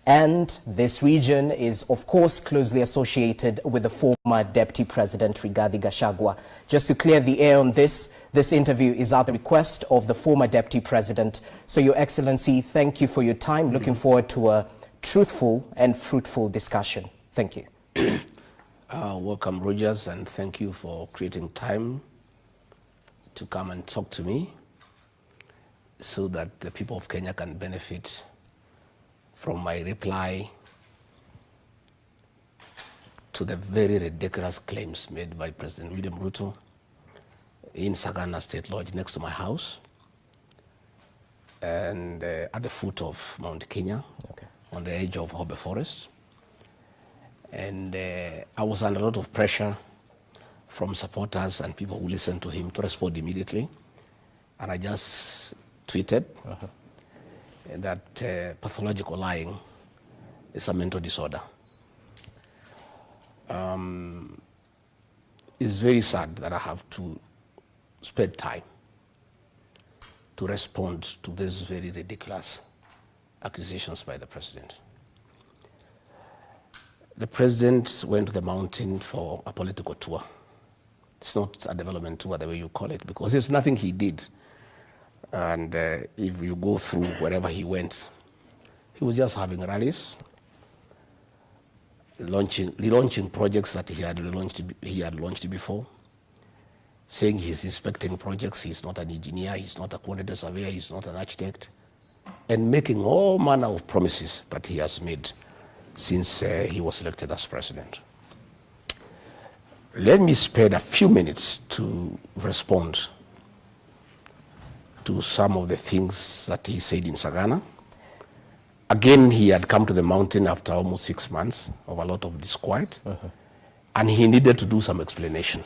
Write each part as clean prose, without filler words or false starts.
And this region is, of course, closely associated with the former Deputy President Rigathi Gachagua. Just to clear the air on this interview is at the request of the former Deputy President. So, Your Excellency, thank you for your time. Looking forward to a truthful and fruitful discussion. Thank you. Welcome, Rogers, and thank you for creating time to come and talk to me so that the people of Kenya can benefit from my reply to the very ridiculous claims made by President William Ruto in Sagana State Lodge next to my house and at the foot of Mount Kenya, on the edge of Hobe Forest. And I was under a lot of pressure from supporters and people who listened to him to respond immediately. And I just tweeted that pathological lying is a mental disorder. It's very sad that I have to spend time to respond to these very ridiculous accusations by the president. The president went to the mountain for a political tour. It's not a development tour the way you call it, because there's nothing he did. And if you go through wherever he went, he was just having rallies, relaunching projects that he had launched before, saying he's inspecting projects, he's not an engineer, he's not a quantity surveyor, he's not an architect, and making all manner of promises that he has made since he was elected as president. Let me spend a few minutes to respond to some of the things that he said in Sagana. Again, he had come to the mountain after almost 6 months of a lot of disquiet, and he needed to do some explanation.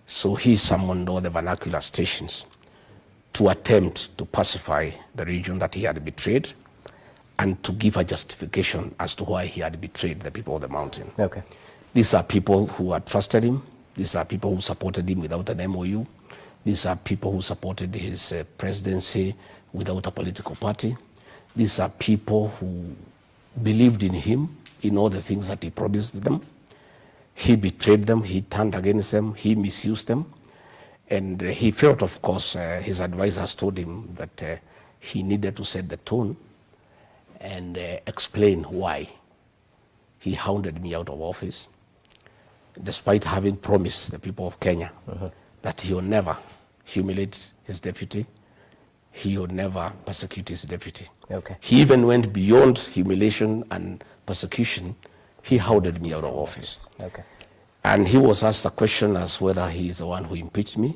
So he summoned all the vernacular stations to attempt to pacify the region that he had betrayed and to give a justification as to why he had betrayed the people of the mountain. These are people who had trusted him. These are people who supported him without an MOU. These are people who supported his presidency without a political party. These are people who believed in him, in all the things that he promised them. He betrayed them, he turned against them, he misused them. And he felt, of course, his advisors told him that he needed to set the tone and explain why he hounded me out of office, despite having promised the people of Kenya that he will never humiliate his deputy, he will never persecute his deputy. He even went beyond humiliation and persecution. He hounded me out of office. And he was asked a question as whether he is the one who impeached me,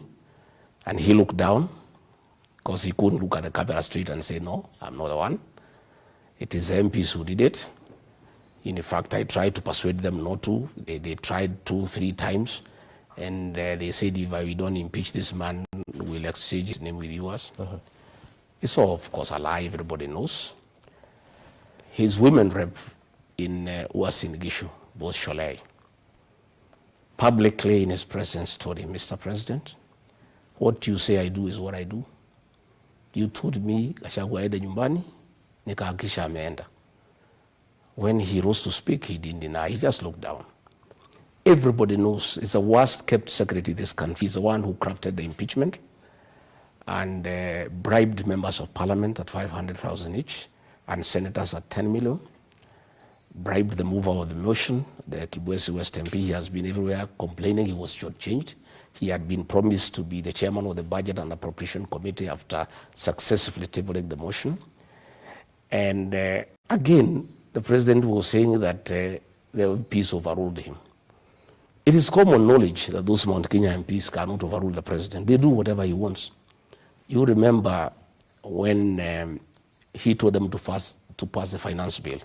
and he looked down because he couldn't look at the camera straight and say, no, I'm not the one. It is the MPs who did it. In fact, I tried to persuade them not to. They tried 2-3 times. And they said, if we don't impeach this man, we'll exchange his name with yours. It's all, of course, a lie. Everybody knows. His women rep in Uasin Gishu, both Sholei, publicly in his presence told him, Mr. President, what you say I do is what I do. You told me Gachagua aende nyumbani, nikahakisha ameenda. When he rose to speak, he didn't deny. He just looked down. Everybody knows it's the worst kept secret in this country. He's the one who crafted the impeachment and bribed members of parliament at 500,000 each and senators at 10 million. Bribed the mover of the motion, the Kibwezi West MP. He has been everywhere complaining he was shortchanged. He had been promised to be the chairman of the Budget and Appropriation Committee after successfully tabling the motion. And again, the president was saying that the MPs overruled him. It is common knowledge that those Mount Kenya MPs cannot overrule the president. They do whatever he wants. You remember when he told them to pass the finance bill.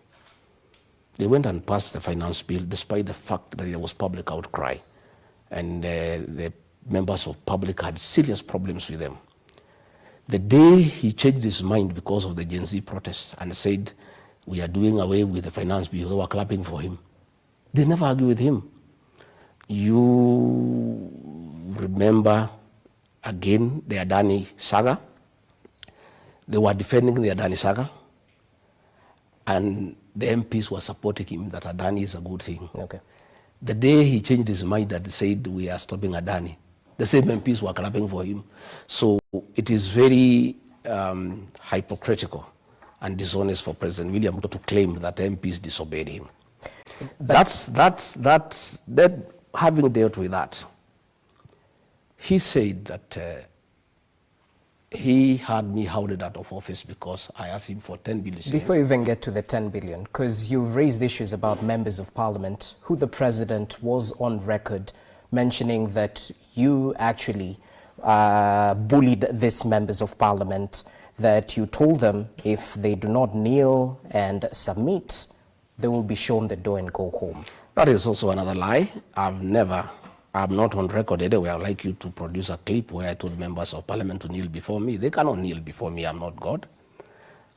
They went and passed the finance bill despite the fact that there was public outcry. And the members of public had serious problems with them. The day he changed his mind because of the Gen Z protests and said, we are doing away with the finance bill, they were clapping for him. They never argue with him. You remember, again, the Adani saga. They were defending the Adani saga. And the MPs were supporting him that Adani is a good thing. Okay. The day he changed his mind and said we are stopping Adani, the same MPs were clapping for him. So it is very hypocritical and dishonest for President William Ruto to claim that MPs disobeyed him. Having dealt with that, he said that he had me hounded out of office because I asked him for 10 billion. Before you even get to the 10 billion, because you've raised issues about members of parliament, who the president was on record mentioning that you actually bullied these members of parliament, that you told them if they do not kneel and submit, they will be shown the door and go home. That is also another lie. I'm not on record anyway. I'd like you to produce a clip where I told members of parliament to kneel before me. They cannot kneel before me. I'm not God.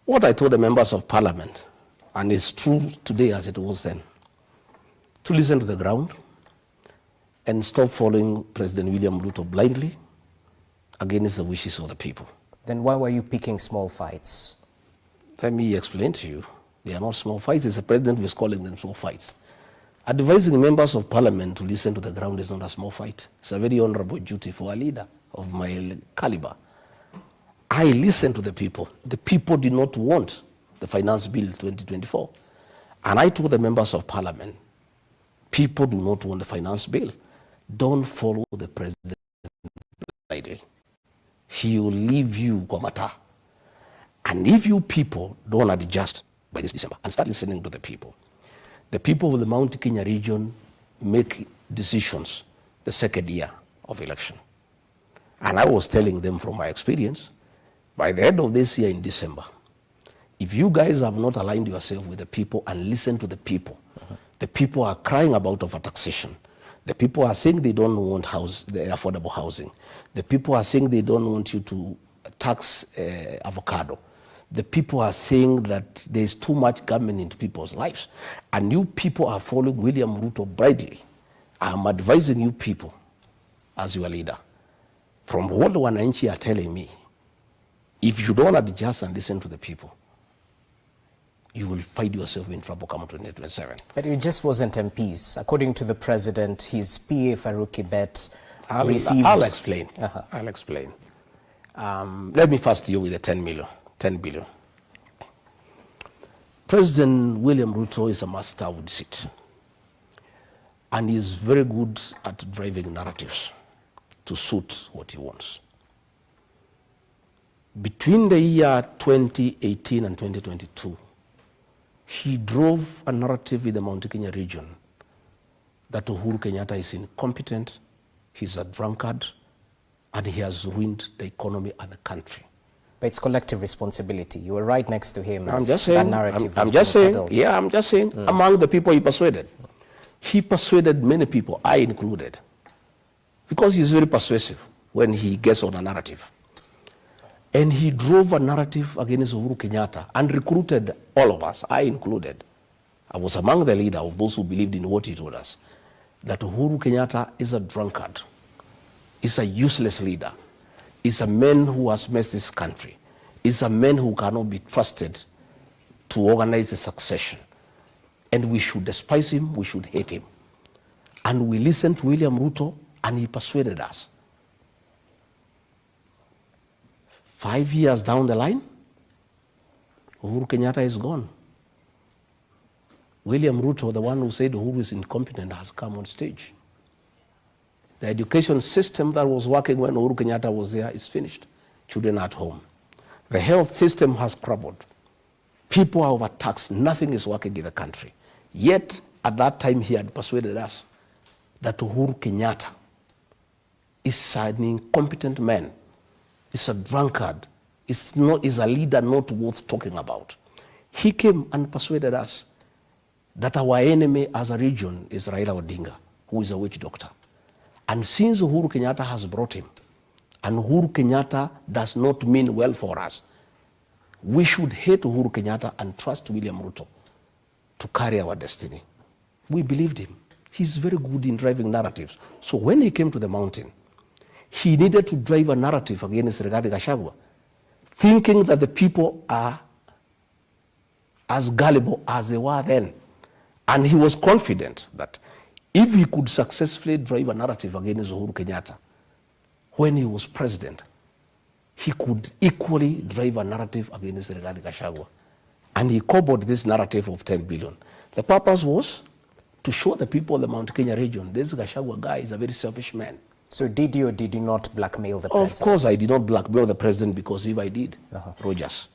What I told the members of parliament, and it's true today as it was then, to listen to the ground and stop following President William Ruto blindly against the wishes of the people. Then why were you picking small fights? Let me explain to you. They are not small fights. It's the president who is calling them small fights. Advising members of parliament to listen to the ground is not a small fight. It's a very honorable duty for a leader of my caliber. I listened to the people. The people did not want the finance bill 2024. And I told the members of parliament, people do not want the finance bill. Don't follow the president blindly. He will leave you kwamata. And if you people don't adjust by this December and start listening to the people of the Mount Kenya region make decisions the second year of election. And I was telling them from my experience, by the end of this year in December, if you guys have not aligned yourself with the people and listened to the people, the people are crying about overtaxation. The people are saying they don't want the affordable housing. The people are saying they don't want you to tax avocado. The people are saying that there's too much government into people's lives. And you people are following William Ruto blindly. I'm advising you people as your leader. From what the wananchi are telling me, if you don't adjust and listen to the people, you will find yourself in trouble come 2027. But it just wasn't MPs. According to the president, his PA Farouk Kibet received... I'll explain. I'll explain. Let me first deal with the 10 billion. President William Ruto is a master of deceit. And he is very good at driving narratives to suit what he wants. Between the year 2018 and 2022, he drove a narrative in the Mount Kenya region that Uhuru Kenyatta is incompetent, he's a drunkard, and he has ruined the economy and the country. But it's collective responsibility. You were right next to him. I'm just saying, among the people he persuaded. He persuaded many people, I included, because he's very persuasive when he gets on a narrative. And he drove a narrative against Uhuru Kenyatta and recruited all of us, I included. I was among the leader of those who believed in what he told us, that Uhuru Kenyatta is a drunkard, is a useless leader, is a man who has messed this country, is a man who cannot be trusted to organize a succession. And we should despise him, we should hate him. And we listened to William Ruto and he persuaded us. 5 years down the line, Uhuru Kenyatta is gone. William Ruto, the one who said Uhuru is incompetent, has come on stage. The education system that was working when Uhuru Kenyatta was there is finished. Children at home. The health system has crumbled. People are overtaxed. Nothing is working in the country. Yet, at that time, he had persuaded us that Uhuru Kenyatta is an incompetent man, is a drunkard, is a leader not worth talking about. He came and persuaded us that our enemy as a region is Raila Odinga, who is a witch doctor. And since Uhuru Kenyatta has brought him, and Uhuru Kenyatta does not mean well for us, we should hate Uhuru Kenyatta and trust William Ruto to carry our destiny. We believed him. He's very good in driving narratives. So when he came to the mountain, he needed to drive a narrative against Rigathi Gachagua, thinking that the people are as gullible as they were then. And he was confident that if he could successfully drive a narrative against Uhuru Kenyatta when he was president, he could equally drive a narrative against Rigathi Gachagua. And he cobbled this narrative of 10 billion. The purpose was to show the people of the Mount Kenya region, this Gachagua guy is a very selfish man. So did you or did you not blackmail the president? Of course I did not blackmail the president, because if I did, Rogers,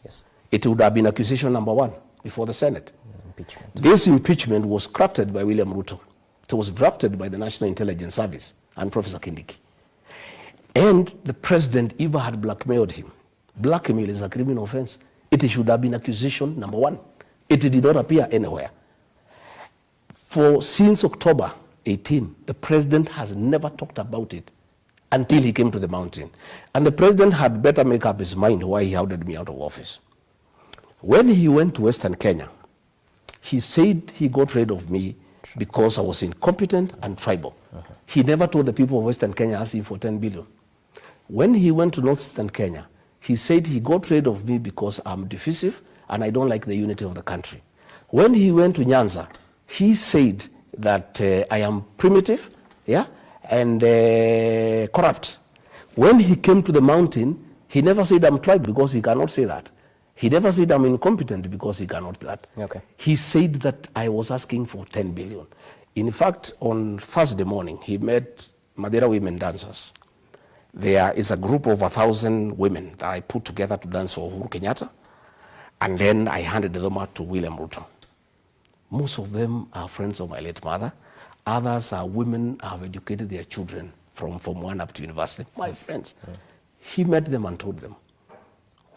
it would have been accusation number one before the Senate. Impeachment. This impeachment was crafted by William Ruto. It was drafted by the National Intelligence Service and Professor Kindiki. And the president even had blackmailed him. Blackmail is a criminal offense. It should have been accusation number one. It did not appear anywhere. Since October 18, the president has never talked about it until he came to the mountain. And the president had better make up his mind why he ordered me out of office. When he went to Western Kenya, he said he got rid of me because I was incompetent and tribal. He never told the people of Western Kenya asking for 10 billion. When he went to Northern Kenya, he said he got rid of me because I'm divisive and I don't like the unity of the country. When he went to Nyanza, he said that I am primitive, and corrupt. When he came to the mountain, he never said I'm tribe, because he cannot say that. He never said I'm incompetent, because he cannot do that. Okay. He said that I was asking for 10 billion. In fact, on Thursday morning, he met Madeira women dancers. There is a group of 1,000 women that I put together to dance for Uhuru Kenyatta, and then I handed them out to William Ruto. Most of them are friends of my late mother. Others are women who have educated their children from Form 1 up to university. My friends. He met them and told them,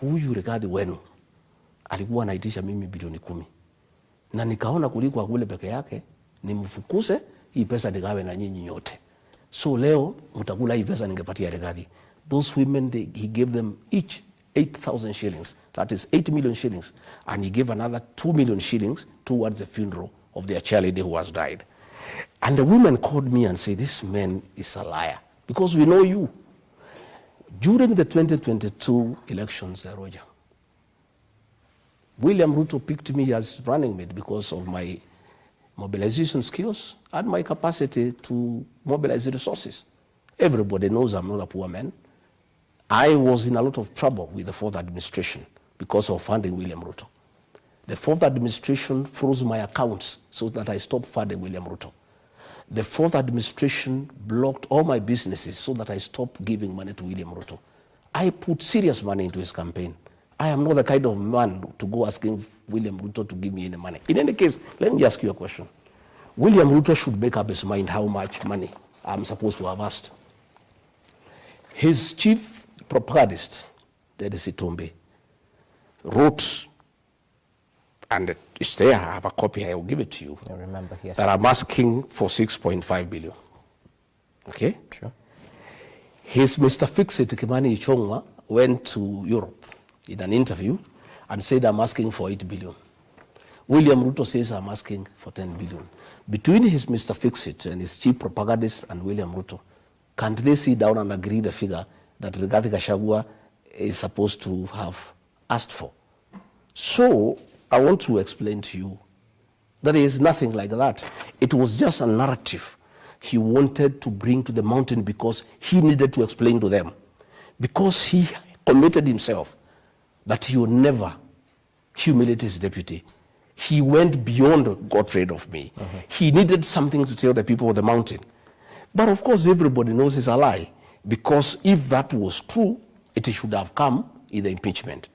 huyu Rigathi wenu alikuwa anaitisha mimi bilioni 10. Na nikaona kuliko kule peke yake, nimfukuse hii pesa nigawe na nyinyi nyote. So leo mtakula hii pesa ningepatia Rigathi. Those women, he gave them each 8,000 shillings. That is 8 million shillings. And he gave another 2 million shillings towards the funeral of their charity who has died. And the women called me and said, this man is a liar, because we know you. During the 2022 elections, Roger, William Ruto picked me as running mate because of my mobilization skills and my capacity to mobilize the resources. Everybody knows I'm not a poor man. I was in a lot of trouble with the fourth administration because of funding William Ruto. The fourth administration froze my accounts so that I stopped funding William Ruto. The fourth administration blocked all my businesses so that I stopped giving money to William Ruto. I put serious money into his campaign. I am not the kind of man to go asking William Ruto to give me any money. In any case, let me ask you a question. William Ruto should make up his mind how much money I'm supposed to have asked. His chief propagandist, Dedesi Tombe, wrote, and it's there, I have a copy, I will give it to you. I remember, yes. That I'm asking for 6.5 billion. Okay? Sure. His Mr. Fix-It, Kimani Ichong'wa, went to Europe in an interview and said, I'm asking for 8 billion. William Ruto says, I'm asking for 10 billion. Between his Mr. Fix-It and his chief propagandist and William Ruto, can't they sit down and agree the figure that Rigathi Gachagua is supposed to have asked for? So, I want to explain to you that there is nothing like that. It was just a narrative he wanted to bring to the mountain because he needed to explain to them. Because he committed himself that he would never humiliate his deputy. He went beyond got rid of me. He needed something to tell the people of the mountain. But of course, everybody knows it's a lie, because if that was true, it should have come in the impeachment.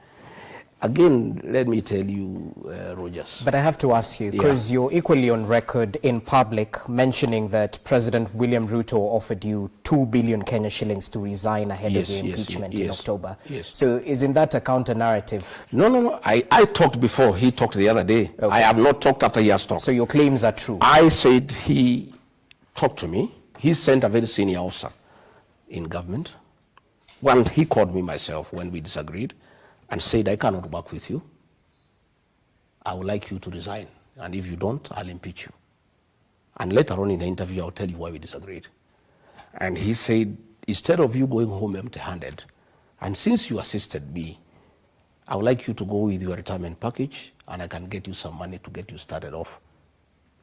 Again, let me tell you, Rogers. But I have to ask you, because you're equally on record in public mentioning that President William Ruto offered you 2 billion Kenya shillings to resign ahead of the impeachment in October. Yes. So isn't that a counter-narrative? No. I talked before. He talked the other day. Okay. I have not talked after he has talked. So your claims are true? I said he talked to me. He sent a very senior officer in government. Well, he called me myself when we disagreed and said, I cannot work with you. I would like you to resign. And if you don't, I'll impeach you. And later on in the interview, I'll tell you why we disagreed. And he said, instead of you going home empty-handed, and since you assisted me, I would like you to go with your retirement package, and I can get you some money to get you started off,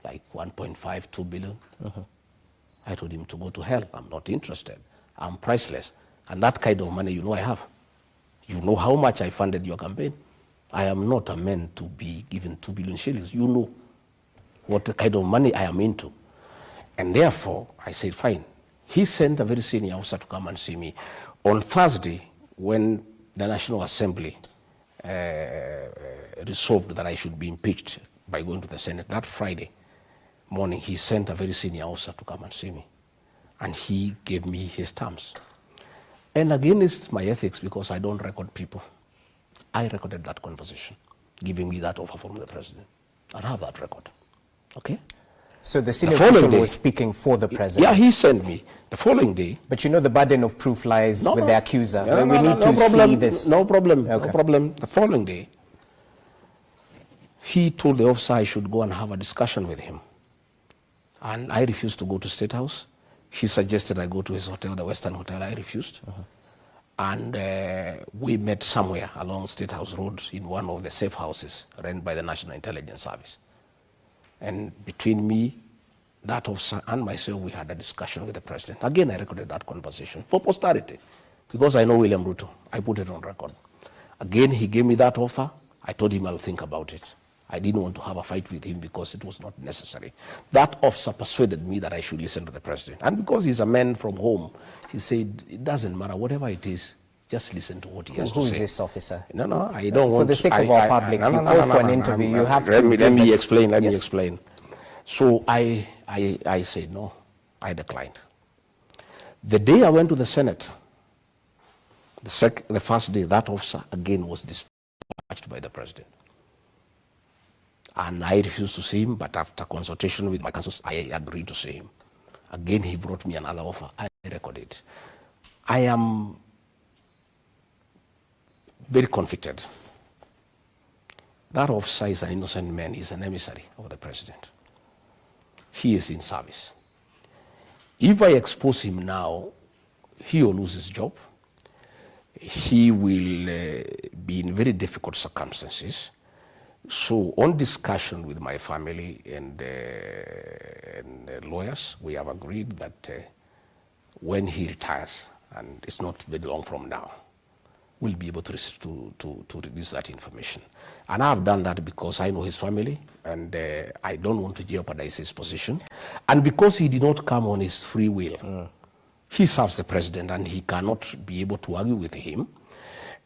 like 1.5, 2 billion. I told him to go to hell. I'm not interested. I'm priceless. And that kind of money, I have. You know how much I funded your campaign. I am not a man to be given 2 billion shillings. You know what kind of money I am into. And therefore, I said, fine. He sent a very senior officer to come and see me. On Thursday, when the National Assembly resolved that I should be impeached by going to the Senate, that Friday morning, he sent a very senior officer to come and see me. And he gave me his terms. And again, it's my ethics, because I don't record people. I recorded that conversation, giving me that offer from the president. I have that record. Okay? So the senior official was speaking for the president? Yeah, he sent me the following day. But the burden of proof lies with the accuser. We need to see this. No problem, okay. No problem. The following day, he told the officer I should go and have a discussion with him. And I refused to go to State House. He suggested I go to his hotel, the Western Hotel. I refused. And we met somewhere along State House Road in one of the safe houses run by the National Intelligence Service. And between me, that officer, and myself, we had a discussion with the president. Again, I recorded that conversation for posterity, because I know William Ruto. I put it on record. Again, he gave me that offer. I told him I'll think about it. I didn't want to have a fight with him because it was not necessary. That officer persuaded me that I should listen to the president. And because he's a man from home, he said, it doesn't matter, whatever it is, just listen to what he has to say. Who is this officer? No, I don't want to. For the sake of our public, you call for an interview, you have to. Let me explain. So I said no, I declined. The day I went to the Senate, the first day, that officer again was dispatched by the president. And I refused to see him, but after consultation with my counsels, I agreed to see him. Again, he brought me another offer. I recorded it. I am very conflicted. That officer is an innocent man. He's an emissary of the president. He is in service. If I expose him now, he will lose his job. He will be in very difficult circumstances. So on discussion with my family and lawyers, we have agreed that when he retires, and it's not very long from now, we'll be able to release that information. And I've done that because I know his family, and I don't want to jeopardize his position. And because he did not come on his free will, he serves the president, and he cannot be able to argue with him.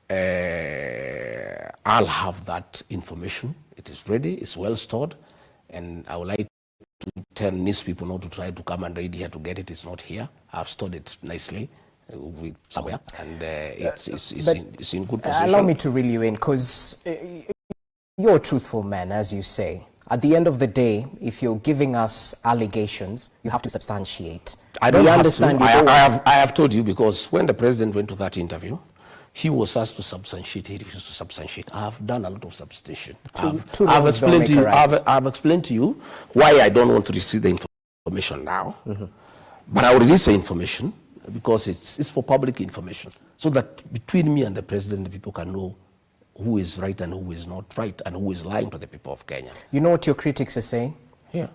I'll have that information. It is ready, it's well stored, and I would like to tell these people not to try to come and read here to get it. It's not here. I've stored it nicely with somewhere, and it's in good position. Allow me to reel you in, because you're a truthful man, as you say. At the end of the day, if you're giving us allegations, you have to substantiate. I don't understand. I have told you, because when the president went to that interview, he was asked to substantiate. He refused to substantiate. I have done a lot of substantiation. I've explained to you why I don't want to receive the information now. But I will release the information because it's for public information, so that between me and the president, the people can know who is right and who is not right, and who is lying to the people of Kenya. You know what your critics are saying? Yeah.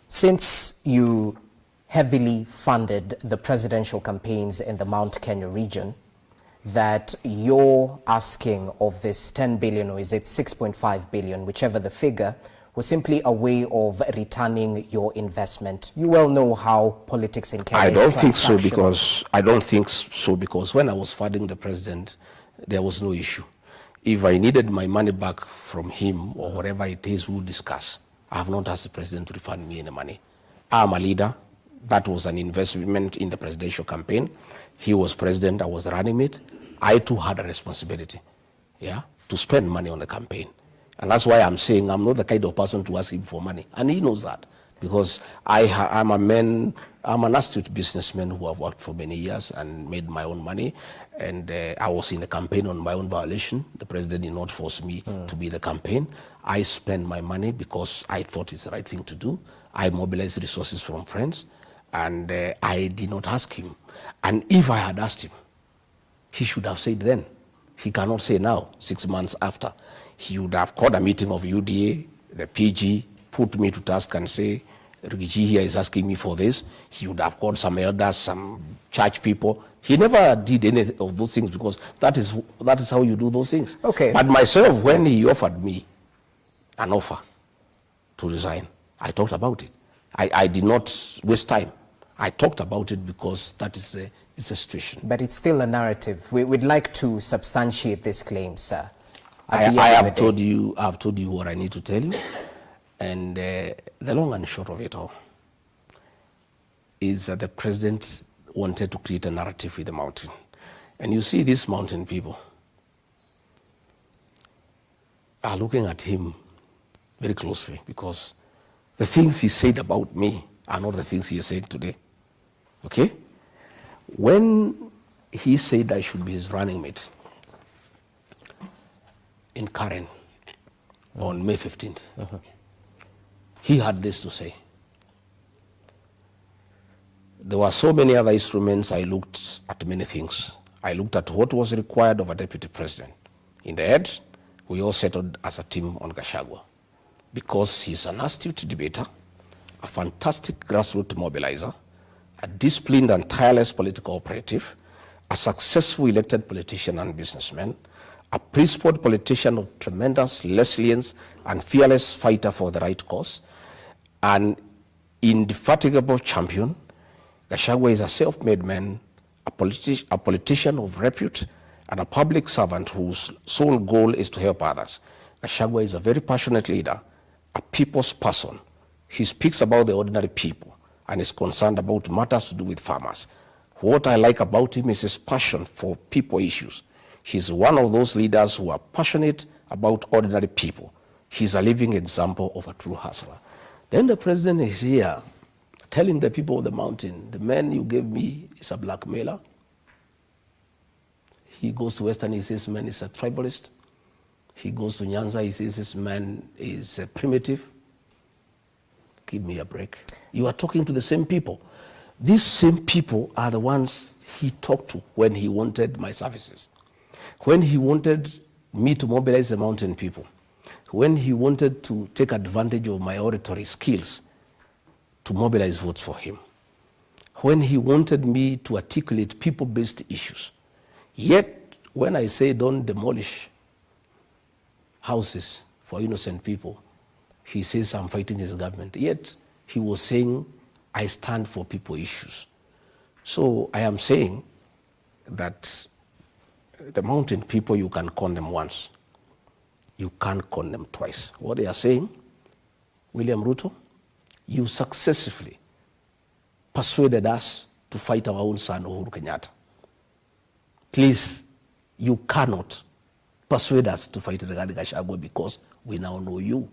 Since you heavily funded the presidential campaigns in the Mount Kenya region, that you're asking of this 10 billion, or is it 6.5 billion, whichever the figure, was simply a way of returning your investment. You well know how politics in Kenya I don't think so, because when I was funding the president, there was no issue. If I needed my money back from him or whatever it is, we'll discuss. I have not asked the president to refund me any money. I'm a leader. That was an investment in the presidential campaign. He was president, I was running it. I too had a responsibility, to spend money on the campaign. And that's why I'm saying I'm not the kind of person to ask him for money. And he knows that, because I'm an astute businessman who have worked for many years and made my own money. And I was in the campaign on my own violation. The president did not force me to be the campaign. I spent my money because I thought it's the right thing to do. I mobilized resources from friends, and I did not ask him. And if I had asked him, he should have said then. He cannot say now, 6 months after. He would have called a meeting of UDA, the PG, put me to task and say, Rigathi here is asking me for this. He would have called some elders, some church people. He never did any of those things because that is how you do those things. Okay. But myself, when he offered me an offer to resign, I talked about it. I did not waste time. I talked about it because that is a situation. But it's still a narrative. We'd like to substantiate this claim, sir. I have told you what I need to tell you. And the long and short of it all is that the president wanted to create a narrative with the mountain. And you see, these mountain people are looking at him very closely because the things he said about me are not the things he is saying today. Okay? When he said I should be his running mate in Karen on May 15th, he had this to say. There were so many other instruments. I looked at many things. I looked at what was required of a deputy president. In the end, we all settled as a team on Gachagua because he's an astute debater, a fantastic grassroots mobilizer, a disciplined and tireless political operative, a successful elected politician and businessman, a principled politician of tremendous resilience and fearless fighter for the right cause, an indefatigable champion. Gachagua is a self-made man, a politician of repute, and a public servant whose sole goal is to help others. Gachagua is a very passionate leader, a people's person. He speaks about the ordinary people and is concerned about matters to do with farmers. What I like about him is his passion for people issues. He's one of those leaders who are passionate about ordinary people. He's a living example of a true hustler. Then the president is here telling the people of the mountain, the man you gave me is a blackmailer. He goes to Western, he says man is a tribalist. He goes to Nyanza, he says this man is a primitive. Give me a break. You are talking to the same people. These same people are the ones he talked to when he wanted my services. When he wanted me to mobilize the mountain people. When he wanted to take advantage of my oratory skills to mobilize votes for him. When he wanted me to articulate people-based issues. Yet, when I say don't demolish houses for innocent people, he says I'm fighting his government. Yet, he was saying I stand for people issues. So I am saying that the mountain people, you can condemn once. You can't condemn twice. What they are saying, William Ruto, you successfully persuaded us to fight our own son, Uhuru Kenyatta. Please, you cannot persuade us to fight Rigathi Gachagua because we now know you.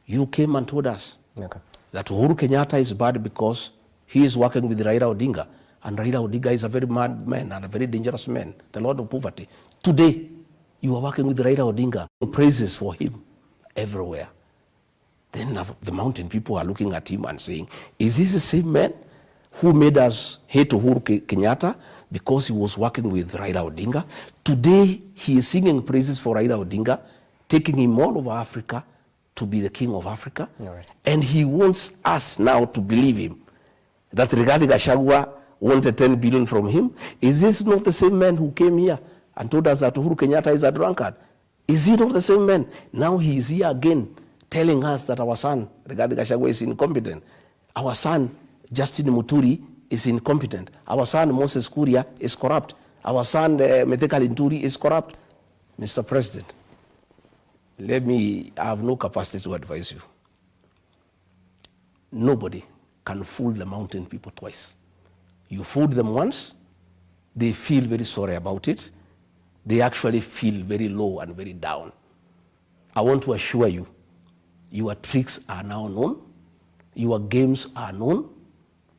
You came and told us that Uhuru Kenyatta is bad because he is working with Raila Odinga. And Raila Odinga is a very mad man and a very dangerous man, the Lord of Poverty. Today, you are working with Raila Odinga. Praises for him everywhere. Then the mountain people are looking at him and saying, is this the same man who made us hate Uhuru Kenyatta because he was working with Raila Odinga? Today, he is singing praises for Raila Odinga, taking him all over Africa to be the king of Africa. Right. And he wants us now to believe him, that Rigathi Gachagua wanted 10 billion from him. Is this not the same man who came here and told us that Uhuru Kenyatta is a drunkard? Is he not the same man? Now he is here again telling us that our son, Rigathi Gachagua, is incompetent. Our son, Justin Muturi, is incompetent. Our son, Moses Kuria, is corrupt. Our son, Methekal Inturi, is corrupt. Mr. President, I have no capacity to advise you. Nobody can fool the mountain people twice. You fooled them once, they feel very sorry about it. They actually feel very low and very down. I want to assure you, your tricks are now known, your games are known.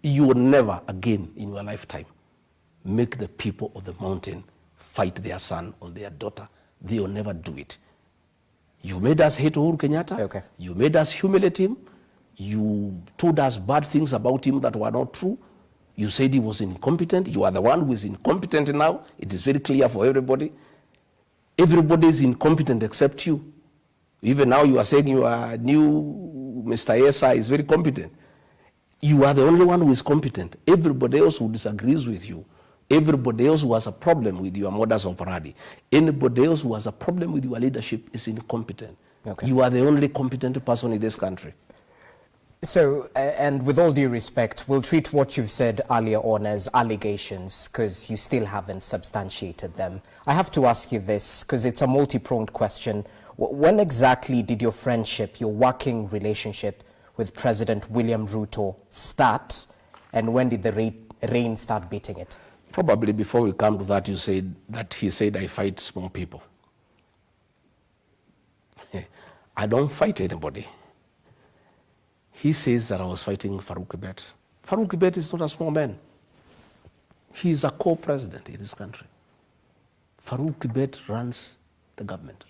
You will never again in your lifetime make the people of the mountain fight their son or their daughter. They will never do it. You made us hate Uhuru Kenyatta. Okay. You made us humiliate him. You told us bad things about him that were not true. You said he was incompetent. You are the one who is incompetent now. It is very clear for everybody. Everybody is incompetent except you. Even now you are saying you are new, Mr. Esa is very competent. You are the only one who is competent. Everybody else who disagrees with you, everybody else who has a problem with your modus operandi, anybody else who has a problem with your leadership is incompetent. Okay. You are the only competent person in this country. So, and with all due respect, we'll treat what you've said earlier on as allegations because you still haven't substantiated them. I have to ask you this because it's a multi-pronged question. When exactly did your friendship, your working relationship with President William Ruto start, and when did the rain start beating it? Probably before we come to that, you said that he said I fight small people. I don't fight anybody. He says that I was fighting Farouk Kibet. Farouk Kibet is not a small man. He is a co-president in this country. Farouk Kibet runs the government.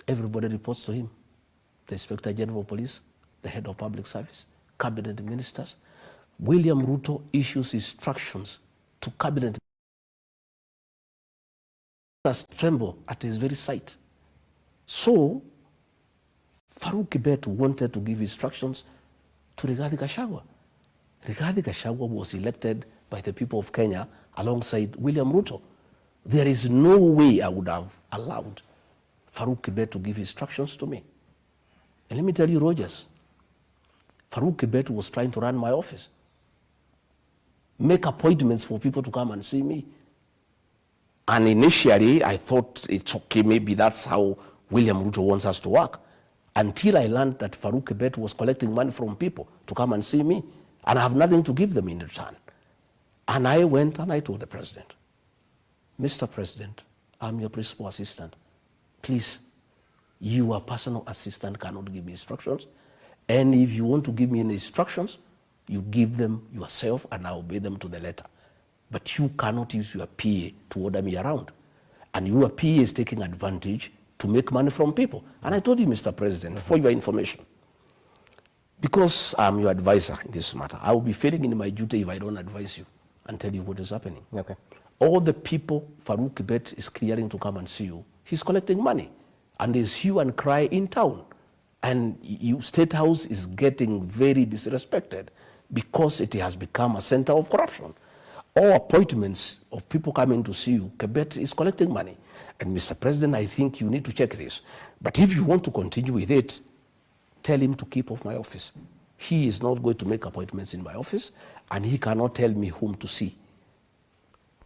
Everybody reports to him. The Inspector General of Police, the head of public service, cabinet ministers. William Ruto issues instructions to cabinet ministers tremble at his very sight. So, Farouk Kibet wanted to give instructions to Rigathi Gachagua. Rigathi Gachagua was elected by the people of Kenya alongside William Ruto. There is no way I would have allowed Farouk Kibet to give instructions to me. And let me tell you, Rogers, Farouk Kibet was trying to run my office, make appointments for people to come and see me. And initially, I thought it's okay, maybe that's how William Ruto wants us to work. Until I learned that Farouk Kibet was collecting money from people to come and see me, and I have nothing to give them in return. And I went and I told the president, Mr. President, I'm your principal assistant. Please, your personal assistant cannot give me instructions. And if you want to give me any instructions, you give them yourself and I obey them to the letter. But you cannot use your PA to order me around. And your PA is taking advantage to make money from people. And I told you, Mr. President, for your information, because I'm your advisor in this matter, I will be failing in my duty if I don't advise you and tell you what is happening. Okay. All the people Farouk Kibet is clearing to come and see you, he's collecting money. And there's hue and cry in town. And State House is getting very disrespected because it has become a center of corruption. All appointments of people coming to see you, Kibet is collecting money. And Mr. President, I think you need to check this. But if you want to continue with it, tell him to keep off my office. He is not going to make appointments in my office, and he cannot tell me whom to see.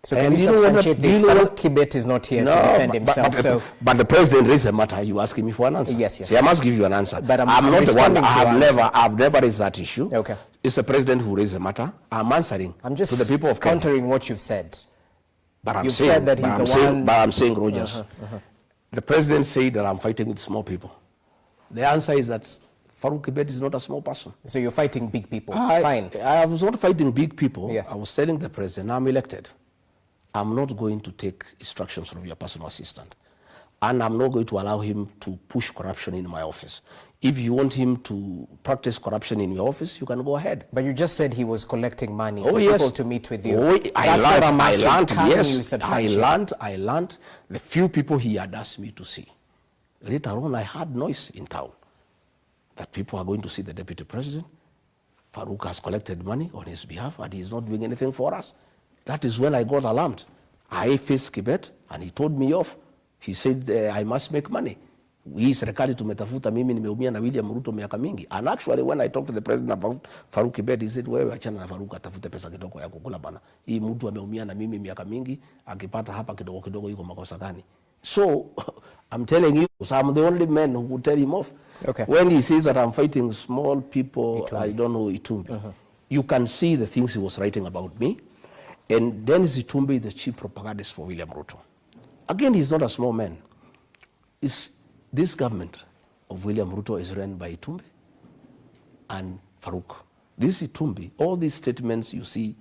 So can you substantiate this? Farouk Kibet is not here to defend himself. But the president raised a matter. You asking me for an answer? Yes, yes. See, I must give you an answer. But I'm not the one. I've never raised that issue. Okay. It's the president who raised the matter. I'm answering I'm just to the people of Kenya. countering what you've said. But I'm You've saying, said that he's the one. But I'm saying, Rogers, the president said that I'm fighting with small people. The answer is that Farouk Kibet is not a small person. So you're fighting big people. Fine. I was not fighting big people. Yes. I was telling the president, I'm elected. I'm not going to take instructions from your personal assistant. And I'm not going to allow him to push corruption in my office. If you want him to practice corruption in your office, you can go ahead. But you just said he was collecting money for people to meet with you. I learned the few people he had asked me to see. Later on, I heard noise in town that people are going to see the deputy president. Farouk has collected money on his behalf and he's not doing anything for us. That is when I got alarmed. I faced Kibet and he told me off. He said, I must make money. Hii serikali tumetafuta, mimi nimeumia na William Ruto miaka mingi. And actually when I talked to the president about Farouk Kibet, he said, wewe achana na Farouk atafute pesa kidogo ya kukula bana. Hii mtu ameumia na mimi miaka mingi, akipata hapa kidogo kidogo yuko makosa gani. So, I'm telling you, so I'm the only man who would tell him off. Okay. When he says that I'm fighting small people, Itumbi. I don't know Itumbi. You can see the things he was writing about me. And Dennis Itumbi, the chief propagandist for William Ruto. Again, he's not a small man. This government of William Ruto is run by Itumbi and Farouk. This Itumbi, all these statements you see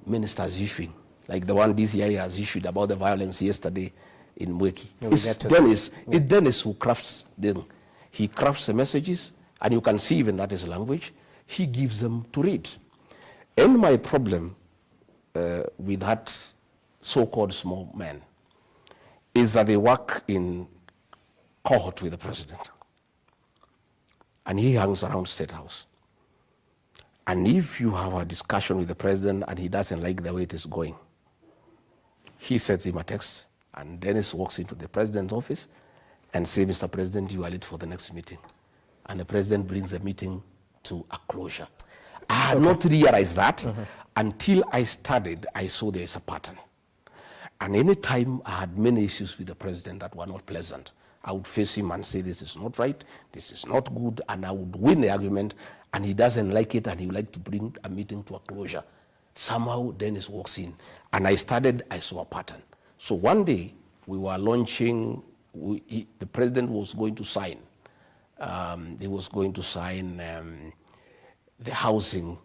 ministers issuing, like the one DCI has issued about the violence yesterday in Mweki. It's Dennis who crafts them. He crafts the messages, and you can see even that is language. He gives them to read. And my problem with that so-called small man is that they work in cohort with the president. And he hangs around State House. And if you have a discussion with the president and he doesn't like the way it is going, he sends him a text, and Dennis walks into the president's office and says, Mr. President, you are late for the next meeting. And the president brings the meeting to a closure. I had not realized that until I studied. I saw there is a pattern. And any time I had many issues with the president that were not pleasant, I would face him and say, this is not right, this is not good, and I would win the argument, and he doesn't like it, and he would like to bring a meeting to a closure. Somehow Dennis walks in, and I saw a pattern. So one day, we were launching, the president was going to sign, he was going to sign the housing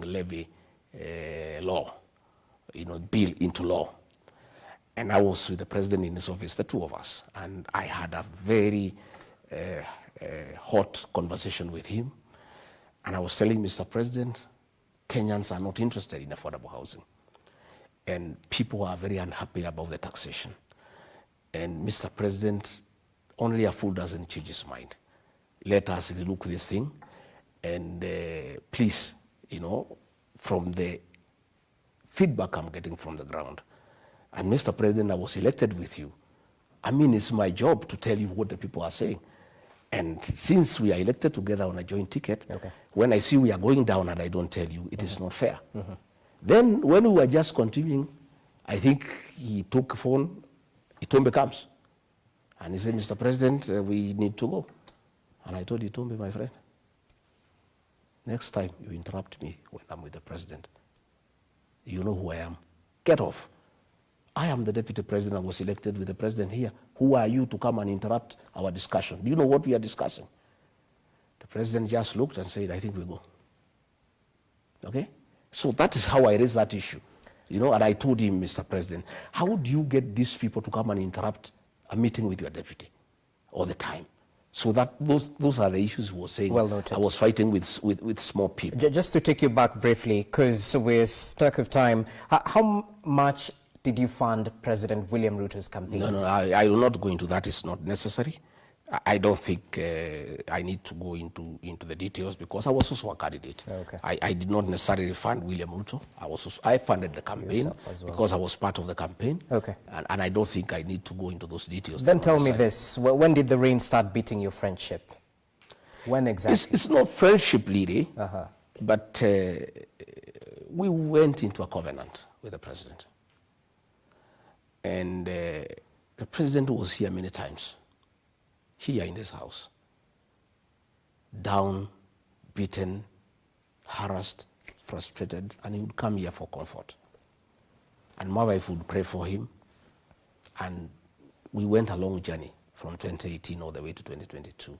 levy law, bill into law. And I was with the president in his office, the two of us, and I had a very hot conversation with him. And I was telling Mr. President, Kenyans are not interested in affordable housing. And people are very unhappy about the taxation. And Mr. President, only a fool doesn't change his mind. Let us relook this thing. And please, from the feedback I'm getting from the ground, and Mr. President, I was elected with you. I mean, it's my job to tell you what the people are saying. And since we are elected together on a joint ticket, when I see we are going down and I don't tell you, it is not fair. Then when we were just continuing, I think he took a phone, Itombe comes. And he said, Mr. President, we need to go. And I told Itombe, my friend, next time you interrupt me when I'm with the president, you know who I am. Get off. I am the deputy president. I was elected with the president here. Who are you to come and interrupt our discussion? Do you know what we are discussing? The president just looked and said, I think we go. Okay? So that is how I raised that issue. And I told him, Mr. President, how do you get these people to come and interrupt a meeting with your deputy all the time? So that those are the issues we were saying. Well noted. I was fighting with small people. Just to take you back briefly, because we're stuck of time, how much did you fund President William Ruto's campaigns? No, I will not go into that. It's not necessary. I don't think I need to go into the details because I was also a candidate. Okay. I did not necessarily fund William Ruto. I funded the campaign because I was part of the campaign. Okay. And I don't think I need to go into those details. Then tell me this, when did the rain start beating your friendship? When exactly? It's not friendship, Lily, but we went into a covenant with the president. And the president was here many times, here in this house, down, beaten, harassed, frustrated, and he would come here for comfort. And my wife would pray for him, and we went a long journey from 2018 all the way to 2022.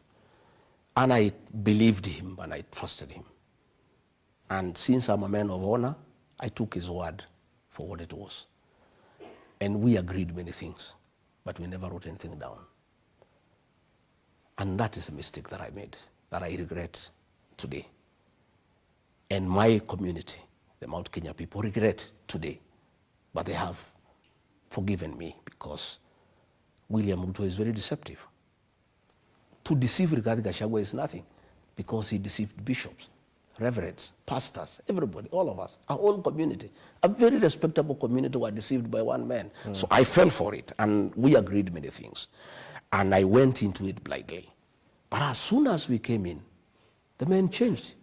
And I believed him and I trusted him. And since I'm a man of honor, I took his word for what it was. And we agreed many things, but we never wrote anything down. And that is a mistake that I made, that I regret today. And my community, the Mount Kenya people, regret today. But they have forgiven me because William Ruto is very deceptive. To deceive Rigathi Gachagua is nothing because he deceived bishops, reverends, pastors, everybody, all of us, our own community. A very respectable community were deceived by one man. So I fell for it, and we agreed many things. And I went into it blindly. But as soon as we came in, the man changed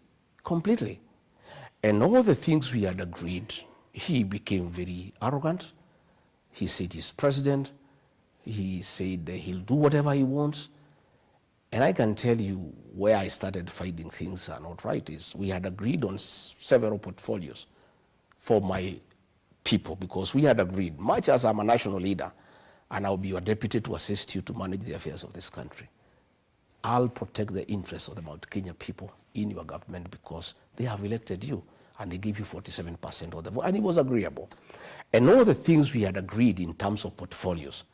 completely. And all the things we had agreed, he became very arrogant. He said he's president. He said he'll do whatever he wants. And I can tell you where I started finding things are not right is we had agreed on several portfolios for my people because we had agreed, much as I'm a national leader and I'll be your deputy to assist you to manage the affairs of this country, I'll protect the interests of the Mount Kenya people in your government because they have elected you and they give you 47% of the vote. And it was agreeable. And all the things we had agreed in terms of portfolios,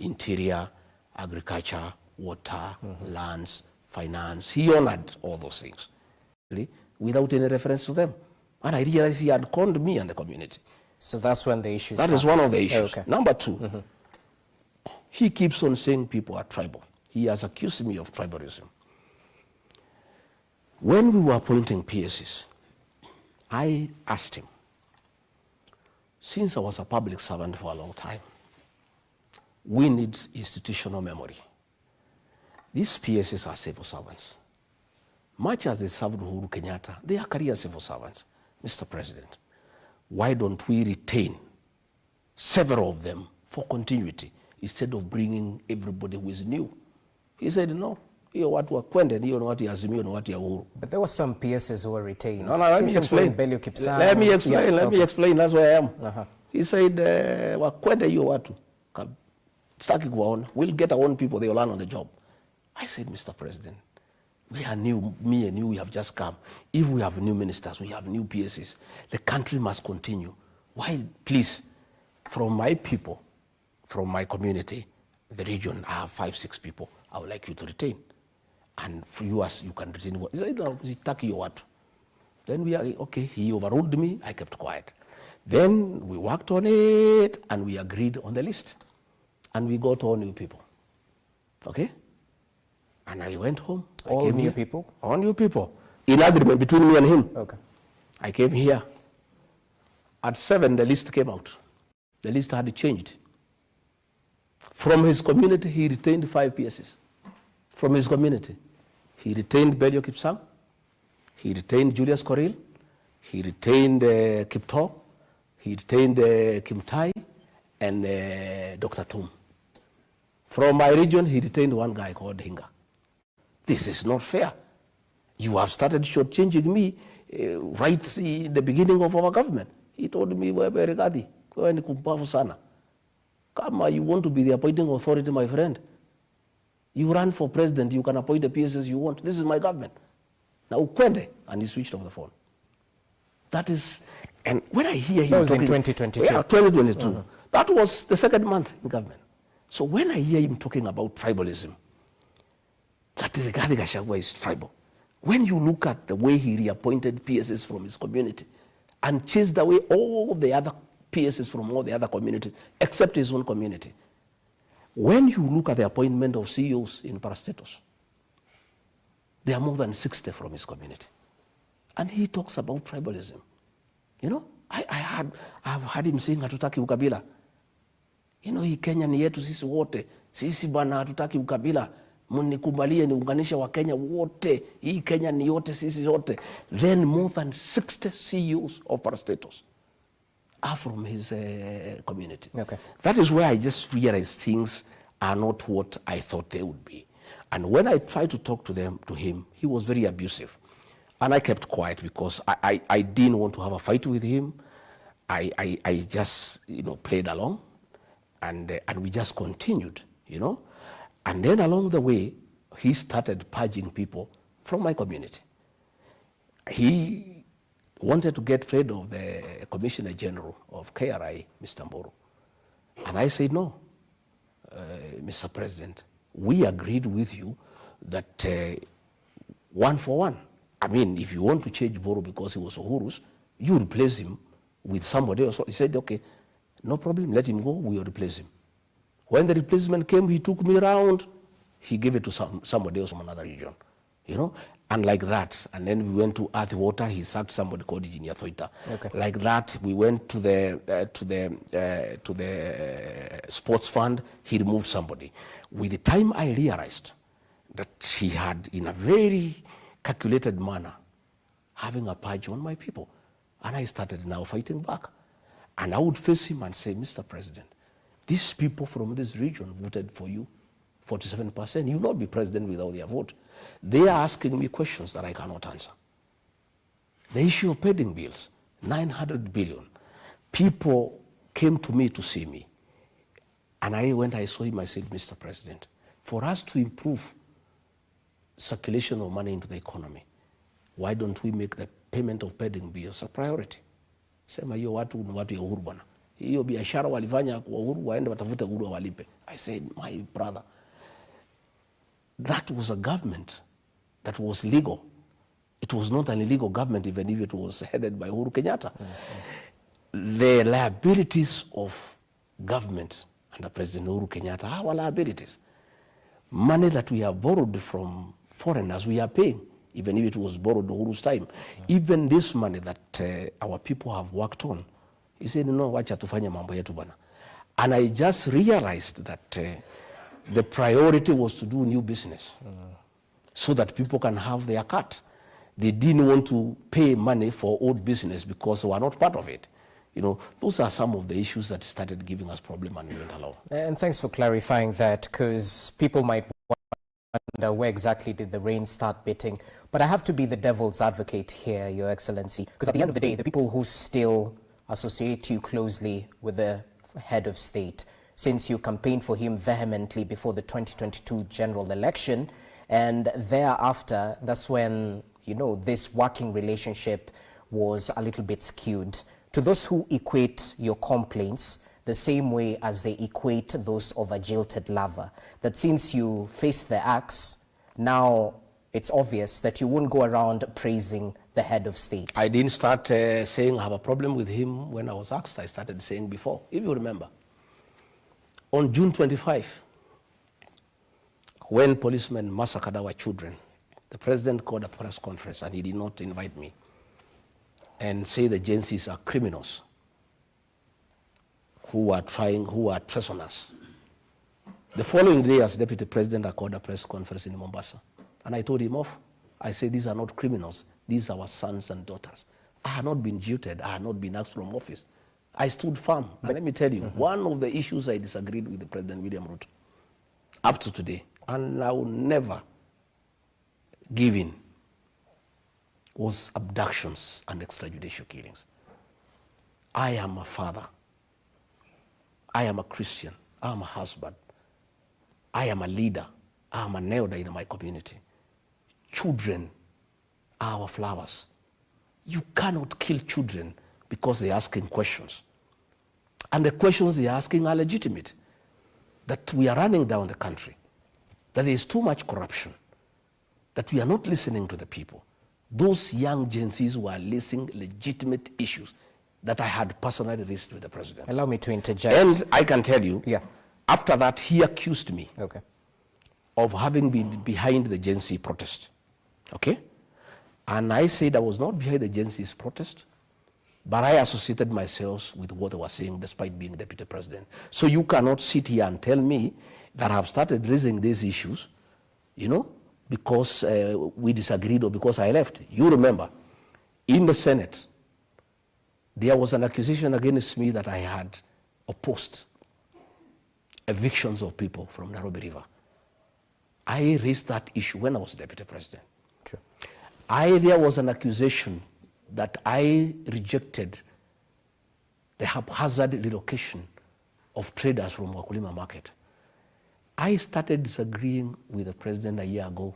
interior, agriculture, water, lands, finance. He honored all those things without any reference to them. And I realized he had conned me and the community. So that's when the issue That started. is one of the issues. Okay. Number two, he keeps on saying people are tribal. He has accused me of tribalism. When we were appointing PSs, I asked him, since I was a public servant for a long time, we need institutional memory. These PSs are civil servants. Much as they served Uhuru Kenyatta, they are career civil servants. Mr. President, why don't we retain several of them for continuity instead of bringing everybody who is new? He said, no, hiyo watu wa Kwende, hiyo ni watu ya Azimio, ni watu ya Uhuru. But there were some PSs who were retained. No, let me explain. Let me explain, that's where I am. He said, wa Kwende hiyo watu, sitaki kuwaona. We'll get our own people, they will learn on the job. I said, Mr. President, we are new, me and you, we have just come. If we have new ministers, we have new PSs, the country must continue. Why, please, from my people, from my community, the region, I have 5-6 people I would like you to retain. And for you, as you can retain what? He said, no, sitaki hiyo watu. Then we are, okay, he overruled me, I kept quiet. Then we worked on it, and we agreed on the list. And we got all new people, okay? And I went home. All new people? All new people. In agreement between me and him. Okay. I came here. At 7, the list came out. The list had changed. From his community, he retained 5 PSs. From his community, he retained Belio Kipsang, he retained Julius Koril, he retained Kipto, he retained Kimtai, and Dr. Tum. From my region, he retained one guy called Hinga. This is not fair. You have started shortchanging me right in the beginning of our government. He told me, wewe Rigathi, wewe ni kumbavu sana. Kama you want to be the appointing authority, my friend, you run for president, you can appoint the PSs you want. This is my government. Now, ukwende, and he switched off the phone. That is, and when I hear him that was talking, in 2022. Yeah, 2022. That was the second month in government. So when I hear him talking about tribalism, that Rigathi Gachagua is tribal. When you look at the way he reappointed PSs from his community and chased away all the other PSs from all the other communities, except his own community. When you look at the appointment of CEOs in parastatus, there are more than 60 from his community. And he talks about tribalism. You know, I've heard him saying hatutaki ukabila. You know, hii Kenya ni yetu sisi wote. Sisi bana hatutaki ukabila. Mnikubalie niunganishe wa Kenya wote. Hii Kenya ni yote sisi wote. Then more than 60 CEOs of parastatus are from his community. Okay. That is where I just realized things are not what I thought they would be. And when I tried to talk to him, he was very abusive. And I kept quiet because I didn't want to have a fight with him. I just, you know, played along, and we just continued, you know. And then along the way, he started purging people from my community. He wanted to get rid of the Commissioner General of KRI, Mr. Mburu. And I said, no, Mr. President, we agreed with you that 1 for 1. I mean, if you want to change Mburu because he was Uhuru's, you replace him with somebody else. He said, okay, no problem, let him go, we will replace him. When the replacement came, he took me around, he gave it to somebody else from another region, you know, and like that. And then we went to Earth Water, he sacked somebody called Engineer Thoita. Okay. Like that, we went to the sports fund, he removed somebody. With the time I realized that he had, in a very calculated manner, having a purge on my people. And I started now fighting back. And I would face him and say, Mr. President, these people from this region voted for you, 47%. You will not be president without their vote. They are asking me questions that I cannot answer. The issue of pending bills, 900 billion. People came to me to see me. And I saw him, I said, Mr. President, for us to improve circulation of money into the economy, why don't we make the payment of pending bills a priority? Sema hiyo watu ni watu ya Uhuru bwana. Hiyo biashara walifanya kwa Uhuru, waende watafute Uhuru walipe. I said, my brother, that was a government that was legal. It was not an illegal government even if it was headed by Uhuru Kenyatta. the liabilities of government under President Uhuru Kenyatta are our liabilities. Money that we have borrowed from foreigners, we are paying, even if it was borrowed Uhuru's time. Even this money that our people have worked on, he said, no, wacha tufanye mambo yetu bana. And I just realized that the priority was to do new business so that people can have their cut. They didn't want to pay money for old business because they were not part of it. You know, those are some of the issues that started giving us problem and we went along. And thanks for clarifying that, because people might wonder where exactly did the rain start beating. But I have to be the devil's advocate here, Your Excellency, because at the end of the day, the people who still associate you closely with the head of state, since you campaigned for him vehemently before the 2022 general election, and thereafter, that's when, you know, this working relationship was a little bit skewed. To those who equate your complaints the same way as they equate those of a jilted lover, that since you face the axe, now it's obvious that you won't go around praising the head of state. I didn't start saying I have a problem with him when I was asked. I started saying before, if you remember. On June 25, when policemen massacred our children, the president called a press conference and he did not invite me and say the agencies are criminals who are treasoners. The following day, as deputy president, I called a press conference in Mombasa. And I told him off. I said, these are not criminals. These are our sons and daughters. I had not been jilted. I had not been asked from office. I stood firm. But let me tell you, one of the issues I disagreed with the President William Ruto up to today, and I will never give in, was abductions and extrajudicial killings. I am a father. I am a Christian. I am a husband. I am a leader. I am an elder in my community. Children are our flowers. You cannot kill children because they're asking questions. And the questions they're asking are legitimate. That we are running down the country, that there is too much corruption, that we are not listening to the people. Those young Gen Zs were raising legitimate issues that I had personally raised with the president. Allow me to interject. And I can tell you, after that, he accused me of having been behind the Gen Z protest. Okay? And I said I was not behind the Gen Z's protest, but I associated myself with what they were saying despite being deputy president. So you cannot sit here and tell me that I've started raising these issues, you know, because we disagreed or because I left. You remember, in the Senate, there was an accusation against me that I had opposed evictions of people from Nairobi River. I raised that issue when I was deputy president. Sure. There was an accusation that I rejected the haphazard relocation of traders from Wakulima Market. I started disagreeing with the president a year ago.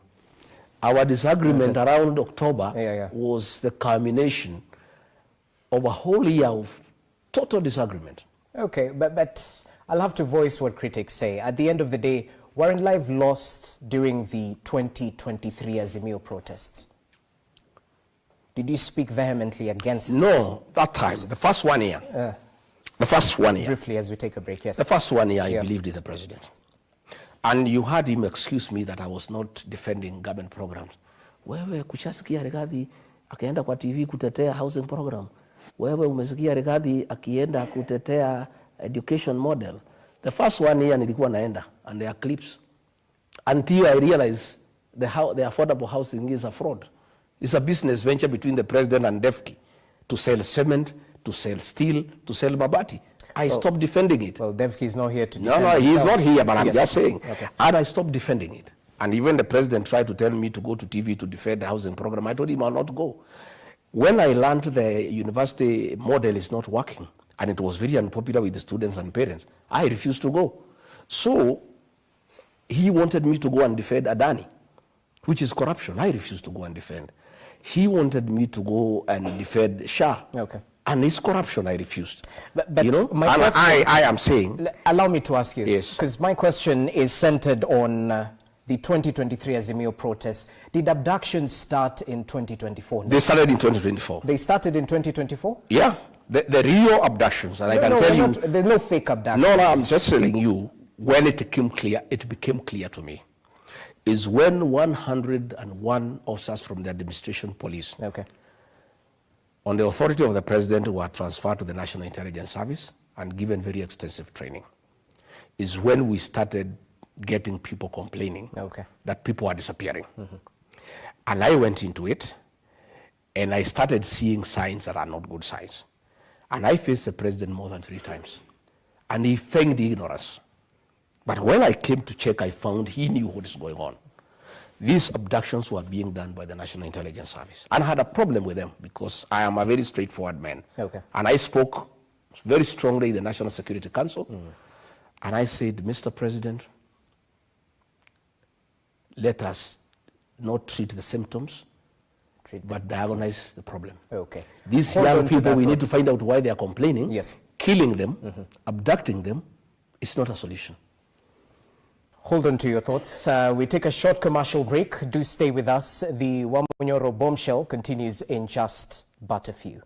Our disagreement around October was the culmination of a whole year of total disagreement. Okay, but I'll have to voice what critics say. At the end of the day, weren't lives lost during the 2023 Azimio protests? Did you speak vehemently against it? No, that time, the first 1 year. The first 1 year. Briefly, as we take a break, yes. The first 1 year, I believed in the president. And you heard him excuse me that I was not defending government programs. Wewe kushasikia Rigathi akienda kwa TV kutetea housing program. Wewe umesikia Rigathi akienda kutetea education model. The first 1 year nilikuwa naenda, and there are clips. Until I realized the affordable housing is a fraud. It's a business venture between the president and DEFCI to sell cement, to sell steel, to sell mabati. I stopped defending it. Well, DEFCI is not here to defend No, he's not here, but I'm just saying. Okay. And I stopped defending it. And even the president tried to tell me to go to TV to defend the housing program. I told him I'll not go. When I learned the university model is not working, and it was very unpopular with the students and parents, I refused to go. So he wanted me to go and defend Adani, which is corruption. I refused to go and defend. He wanted me to go and defend Shah. Okay. And it's corruption. I refused. But you know, my and question, I am saying. Allow me to ask you. Yes. Because my question is centered on the 2023 Azimio protests. Did abductions start in 2024? They started in 2024. They started in 2024? Yeah. The real abductions, and I can tell you... There's no fake abductions. No, I'm just telling you, when it became clear to me, is when 101 officers from the administration police, on the authority of the president, were transferred to the National Intelligence Service and given very extensive training, is when we started getting people complaining that people are disappearing. And I went into it, and I started seeing signs that are not good signs. And I faced the president more than 3 times. And he feigned ignorance. But when I came to check, I found he knew what is going on. These abductions were being done by the National Intelligence Service. And I had a problem with them because I am a very straightforward man. And I spoke very strongly in the National Security Council. And I said, Mr. President, let us not treat the symptoms, but diagnose the problem. These young people, we need to find out why they are complaining. Killing them, abducting them, is not a solution. Hold on to your thoughts. We take a short commercial break. Do stay with us. The Wamunyoro bombshell continues in just but a few.